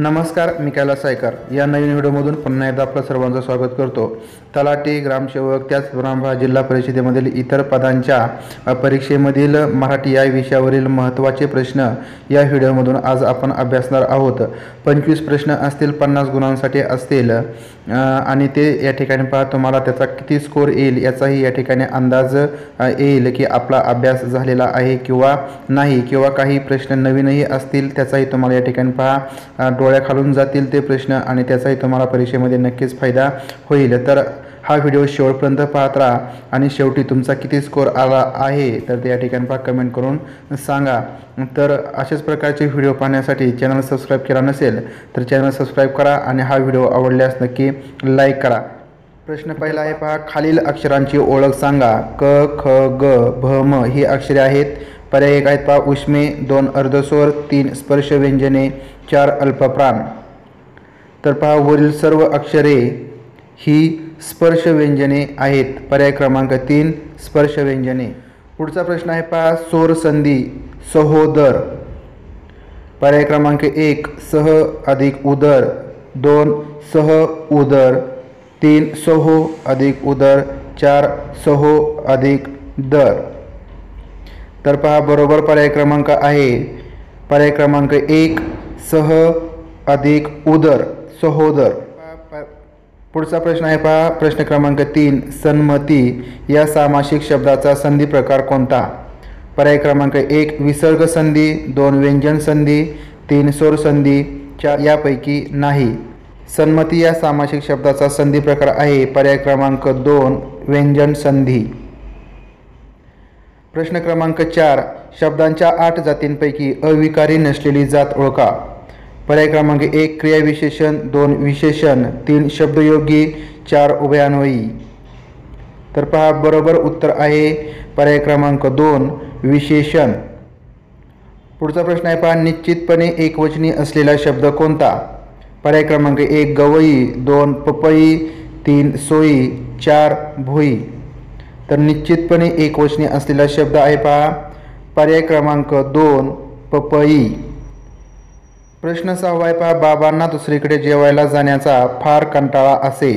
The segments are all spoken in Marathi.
नमस्कार, मी कैलास सायकर या नवीन व्हिडिओमधून पुन्हा एकदा आपलं सर्वांचं स्वागत करतो। तलाठी, ग्रामसेवक त्याचप्रमाणे जिल्हा परिषदेमधील इतर पदांच्या परीक्षेमधील मराठी या विषयावरील महत्त्वाचे प्रश्न या व्हिडिओमधून आज आपण अभ्यासणार आहोत। 25 प्रश्न असतील, 50 गुणांसाठी असतील आणि ते या ठिकाणी पहा तुम्हाला त्याचा किती स्कोर येईल याचाही या ठिकाणी अंदाज येईल की आपला अभ्यास झालेला आहे किंवा नाही, किंवा काही प्रश्न नवीनही असतील त्याचाही तुम्हाला या ठिकाणी पहा डोळ्याखालून जातील ते प्रश्न आणि त्याचाही तुम्हाला परीक्षेमध्ये नक्कीच फायदा होईल। तर हा व्हिडिओ शेवटपर्यंत पाहत राहा आणि शेवटी तुमचा किती स्कोर आला आहे तर ते या ठिकाणी पहा कमेंट करून सांगा। तर अशाच प्रकारचे व्हिडिओ पाहण्यासाठी चॅनल सबस्क्राईब केला नसेल तर चॅनल सबस्क्राईब करा आणि हा व्हिडिओ आवडल्यास नक्की लाईक करा। प्रश्न पहिला आहे पहा, खालील अक्षरांची ओळख सांगा। क, ख, ग, भ, म ही अक्षरे आहेत। पर्याय एक आहेत पहा, उष्मे, 2 अर्धस्वर, 3 स्पर्श व्यंजने, 4 अल्पप्राण। तर पहा वरील सर्व अक्षरे ही स्पर्श व्यंजने आहेत। पर्याय क्रमांक 3 स्पर्श व्यंजने। पुढचा प्रश्न आहे पहा, सोर संधी सहोदर। पर्याय क्रमांक 1 सह अधिक उदर, 2 सह उदर, 3 सहो अधिक उदर, 4 सहो अधिक दर। तर पहा बरोबर पर्याय क्रमांक आहे पर्याय क्रमांक 1 सह अधिक उदर, सहोदर। पुढचा प्रश्न आहे पहा, प्रश्न क्रमांक 3 सन्मती या सामासिक शब्दाचा संधी प्रकार कोणता? पर्याय क्रमांक 1 विसर्ग संधी, 2 व्यंजन संधी, 3 स्वर संधी, 4 यापैकी नाही। सन्मती या सामासिक शब्दाचा संधी प्रकार आहे पर्याय क्रमांक 2 व्यंजन संधी। प्रश्न क्रमांक 4 शब्दांच्या 8 जातींपैकी अविकारी नसलेली जात ओळखा। पर्याय क्रमांक 1 क्रियाविशेषण, 2 विशेषण, 3 शब्दयोगी, 4 उभयान्वयी। तर पहा बरोबर उत्तर आहे पर्याय क्रमांक 2 विशेषण। पुढचा प्रश्न आहे पहा, निश्चितपणे एकवचनी असलेला शब्द कोणता? पर्याय क्रमांक 1 गवई, 2 पपई, 3 सोई, 4 भोई। तर निश्चितपणे एकवचनी असलेला शब्द आहे पहा पर्याय क्रमांक 2 पपई। प्रश्न 6 आहे पहा, बाबांना दुसरीकडे जेवायला जाण्याचा फार कंटाळा असे।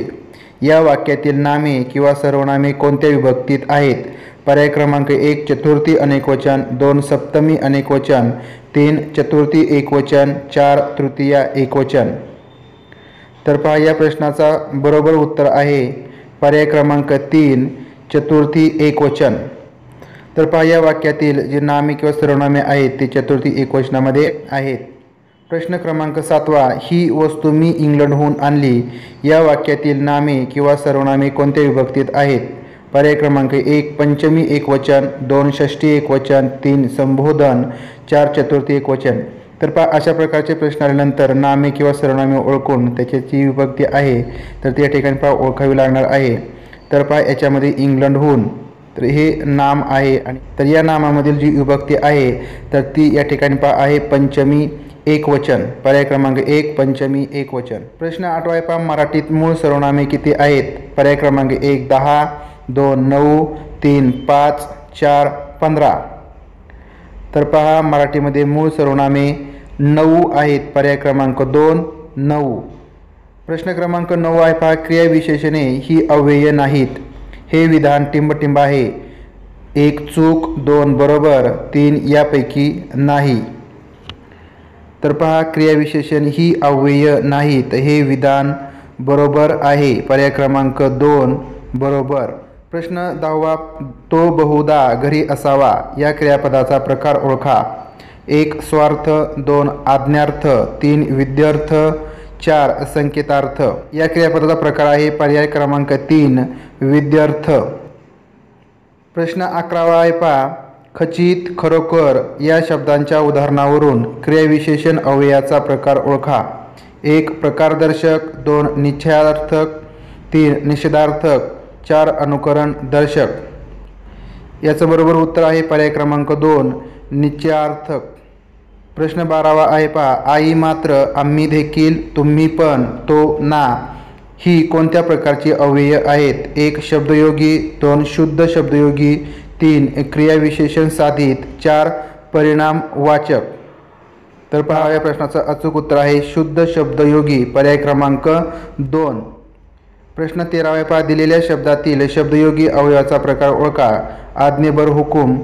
या वाक्यातील नामे किंवा सर्वनामे कोणत्या विभक्तीत आहेत? पर्याय क्रमांक 1 चतुर्थी अनेकवचन, 2 सप्तमी अनेकवचन, 3 चतुर्थी एकवचन, 4 तृतीया एकवचन। तर पहा या प्रश्नाचा बरोबर उत्तर आहे पर्याय क्रमांक 3 चतुर्थी एकवचन। तर पहा या वाक्यातील जे नामे किंवा सर्वनामे आहेत ते चतुर्थी एकवचनामध्ये आहेत। प्रश्न क्रमांक 7 ही वस्तू मी इंग्लंडहून आणली। या वाक्यातील नामे किंवा सर्वनामे कोणत्या विभक्तीत आहेत? पर्याय क्रमांक 1 पंचमी एकवचन, 2 षष्ठी एकवचन, 3 संबोधन, 4 चतुर्थी एकवचन। तर पहा अशा प्रकारचे प्रश्न आल्यानंतर नामे किंवा सर्वनामे ओळखून त्याची जी विभक्ती आहे तर त्या ठिकाणी पहा ओळखावी लागणार आहे। तर पहा याच्यामध्ये इंग्लंडहून तर हे नाम आहे आणि तर या नामामधील जी विभक्ती आहे तर ती या ठिकाणी पहा आहे पंचमी एकवचन। पर्याय क्रमांक 1 पंचमी एकवचन। प्रश्न 8 आहे पहा, मराठीत मूळ सर्वनामे किती आहेत? पर्याय क्रमांक 1 10, 2 9, 3 5, 4 15। तर पहा मराठीमध्ये मूळ सर्वनामे 9 आहेत। पर्याय क्रमांक 2 9। प्रश्न क्रमांक 9 आहे पहा, क्रियाविशेषणे ही अव्यय नाहीत। हे विधान टिंबटिंब आहे। 1 चूक, 2 बरोबर, 3 यापैकी नाही। तर पहा क्रियाविशेषण ही अव्यय नाहीत हे विधान बरोबर आहे। पर्याय क्रमांक 2 बरोबर। प्रश्न 10 तो बहुधा घरी असावा या क्रियापदाचा प्रकार ओळखा। 1 स्वार्थ, 2 आज्ञार्थ, 3 विद्यार्थ, 4 संकेतार्थ। या क्रियापदाचा प्रकार आहे पर्याय क्रमांक 3 विद्यार्थ। प्रश्न 11 आहे पहा, खचित, खरोखर या शब्दांच्या उदाहरणावरून क्रियाविशेषण अव्ययाचा प्रकार ओळखा। 1 प्रकारदर्शक, 2 निश्चयार्थक, 3 निषेधार्थक, 4 अनुकरण दर्शक। याचं बरोबर उत्तर आहे पर्याय क्रमांक 2 निश्चयार्थक। प्रश्न 12 आहे पहा, आई मात्र, आम्ही देखील, तुम्ही पण, तो ना ही कोणत्या प्रकारची अव्यय आहेत? 1 शब्दयोगी, 2 शुद्ध शब्दयोगी, 3 क्रियाविशेषण साधित, 4 परिणामवाचक। तर पहा या प्रश्नाचं अचूक उत्तर आहे शुद्ध शब्दयोगी, पर्याय क्रमांक 2. प्रश्न 13 पहा दिलेल्या शब्दातील शब्दयोगी अवयवाचा प्रकार ओळखा. आज्ञेबर हुकूम,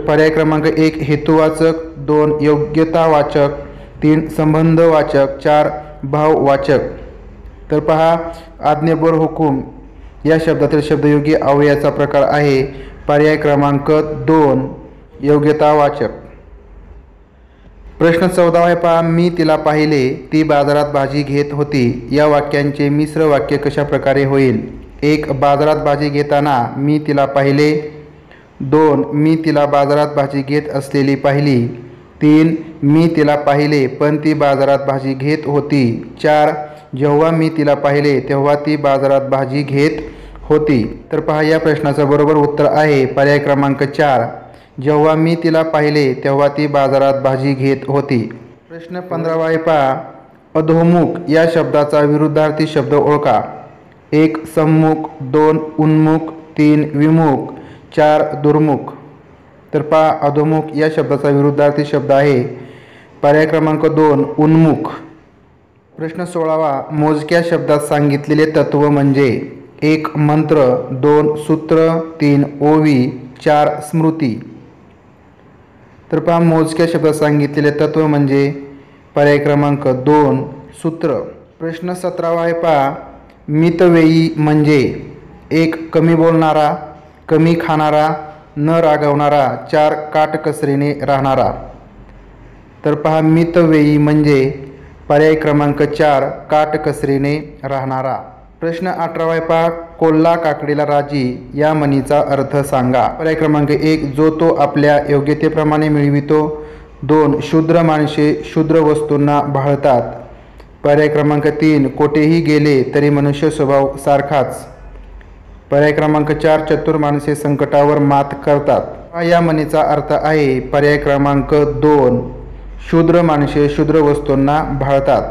पर्याय क्रमांक 1 हेतुवाचक, 2 योग्यतावाचक, 3 संबंधवाचक, 4 भाववाचक. तर पहा आज्ञेबर हुकूम या शब्दातील शब्दयोगी अवयवाचा प्रकार आहे पर्याय क्रमांक 2 योग्यतावाचक. प्रश्न 14 पहा मी तिला पाहिले, ती बाजारात भाजी घेत होती. या वाक्यांचे मिश्र वाक्य कशा प्रकारे होईल? 1 बाजारात भाजी घेताना मी तिला पाहिले, 2 मी तिला बाजारात भाजी घेत असलेली पाहिली, 3 मी तिला पाहिले पण ती बाजारात भाजी घेत होती, 4 जेव्हा मी तिला पाहिले तेव्हा ती बाजारात भाजी घेत होती. तर पहा या प्रश्नाचं बरोबर उत्तर आहे पर्याय क्रमांक 4 जेव्हा मी तिला पाहिले तेव्हा ती बाजारात भाजी घेत होती. प्रश्न 15 पहा अधोमुख या शब्दाचा विरुद्धार्थी शब्द ओळखा. 1 सम्मुख, 2 उन्मुख, 3 विमुख, 4 दुर्मुख. तर पहा अधोमुख या शब्दाचा विरुद्धार्थी शब्द आहे पर्याय क्रमांक 2 उन्मुख. प्रश्न 16 मोजक्या शब्दात सांगितलेले तत्व म्हणजे 1 मंत्र, 2 सूत्र, 3 ओवी, 4 स्मृती. तर पहा मोजक्या शब्दात सांगितलेले तत्व म्हणजे पर्याय क्रमांक 2 सूत्र. प्रश्न 17 पहा मितव्ययी म्हणजे 1 कमी बोलणारा, कमी खाणारा, न रागवणारा, 4 काटकसरीने राहणारा. तर पहा मितव्ययी म्हणजे पर्याय क्रमांक 4 काटकसरीने राहणारा. प्रश्न 18 पहा कोल्हा काकडीला राजी या म्हणीचा अर्थ सांगा. पर्याय क्रमांक 1 जो तो आपल्या योग्यतेप्रमाणे मिळवितो, 2 शूद्र माणसे शूद्र वस्तूंना भाळतात, पर्याय क्रमांक 3 कोठेही गेले तरी मनुष्य स्वभाव सारखाच, पर्याय क्रमांक 4 चतुर माणसे संकटावर मात करतात. या म्हणीचा अर्थ आहे पर्याय क्रमांक 2 शूद्र माणसे शूद्र वस्तूंना भाळतात.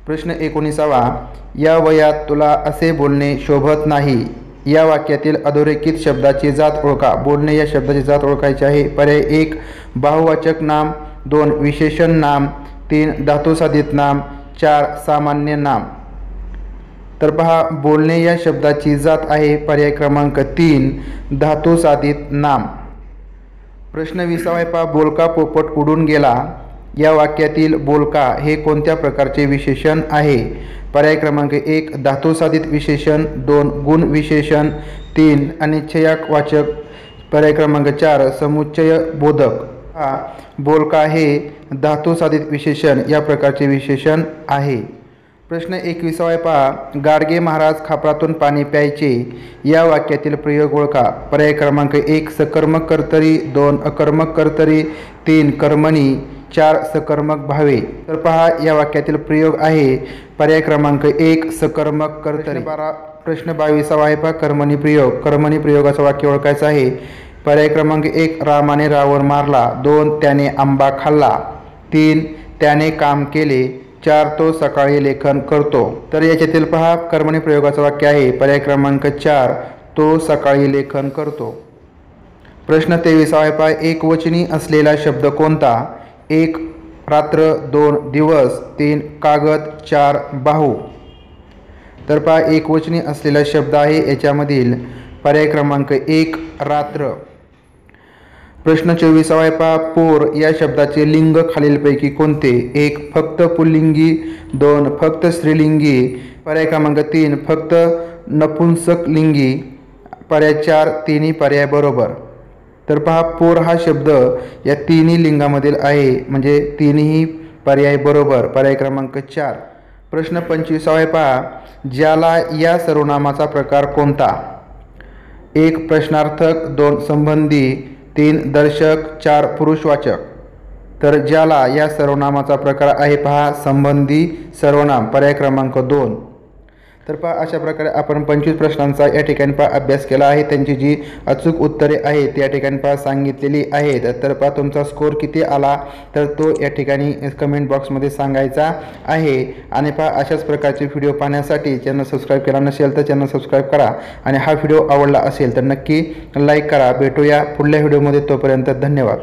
प्रश्न 19 या वयात तुला असे बोलणे शोभत नाही. या वाक्यातील अधोरेखित शब्दाची जात ओळखा. बोलणे या शब्दाची जात ओळखायची आहे. पर्याय 1 बहुवाचक नाम, 2 विशेषण नाम, 3 धातुसाधित नाम, 4 सामान्य नाम. तर पहा बोलणे या शब्दाची जात आहे पर्याय क्रमांक 3 धातुसाधित नाम. प्रश्न 20 पहा बोलका पोपट उडून गेला. या वाक्यातील बोलका हे कोणत्या प्रकारचे विशेषण आहे? पर्याय क्रमांक 1 धातुसाधित विशेषण, 2 गुण विशेषण, 3 अनिश्चयवाचक, पर्याय क्रमांक 4 समुच्चय बोधक. हा बोलका हे धातुसाधित विशेषण या प्रकारचे विशेषण आहे. प्रश्न 21 पहा गाडगे महाराज खापरातून पाणी प्यायचे. या वाक्यातील प्रयोग ओळखा. पर्याय क्रमांक 1 सकर्मक कर्तरी, 2 अकर्मक कर्तरी, 3 कर्मणी, 4 सकर्मक भावे. तर पहा या वाक्यातील प्रयोग आहे पर्याय क्रमांक 1 सकर्मक कर्तरी. प्रश्न 22 पहा कर्मणी प्रयोग. कर्मणी प्रयोगाचं वाक्य ओळखायचं आहे. पर्याय क्रमांक 1 रामाने रावण मारला, 2 त्याने आंबा खाल्ला, 3 त्याने काम केले, 4 तो सकाळी लेखन करतो. तर याच्यातील पहा कर्मणी प्रयोगाचं वाक्य आहे पर्याय क्रमांक 4 तो सकाळी लेखन करतो. प्रश्न 23 पहा एकवचनी असलेला शब्द कोणता? 1 रात्र, 2 दिवस, 3 कागद, 4 बाहू. तर पहा एकवचनी असलेला शब्द आहे याच्यामधील पर्याय क्रमांक 1 रात्र. प्रश्न 24 पहा पोर या शब्दाचे लिंग खालीलपैकी कोणते? 1 फक्त पुल्लिंगी, 2 फक्त स्त्रीलिंगी, पर्याय क्रमांक 3 फक्त नपुंसकलिंगी, पर्याय 4 तिन्ही पर्याय बरोबर. तर पहा पोर हा शब्द या तिन्ही लिंगामधील आहे म्हणजे तिन्ही पर्याय बरोबर, पर्याय क्रमांक 4. प्रश्न 25 पहा ज्याला या सर्वनामाचा प्रकार कोणता? 1 प्रश्नार्थक, 2 संबंधी, 3 दर्शक, 4 पुरुषवाचक. तर ज्याला या सर्वनामाचा प्रकार आहे पहा संबंधी सर्वनाम, पर्याय क्रमांक 2. तर पहा अशा प्रकारे आपण 25 प्रश्नांचा या ठिकाणी पहा अभ्यास केला आहे. त्यांची जी अचूक उत्तरे आहेत या ठिकाणी पहा सांगितलेली आहेत. तर पहा तुमचा स्कोर किती आला तर तो या ठिकाणी कमेंट बॉक्समध्ये सांगायचा आहे. आणि पहा अशाच प्रकारचे व्हिडिओ पाहण्यासाठी चॅनल सबस्क्राईब केला नसेल तर चॅनल सबस्क्राईब करा. आणि हा व्हिडिओ आवडला असेल तर नक्की लाईक करा. भेटूया पुढल्या व्हिडिओमध्ये. तोपर्यंत धन्यवाद.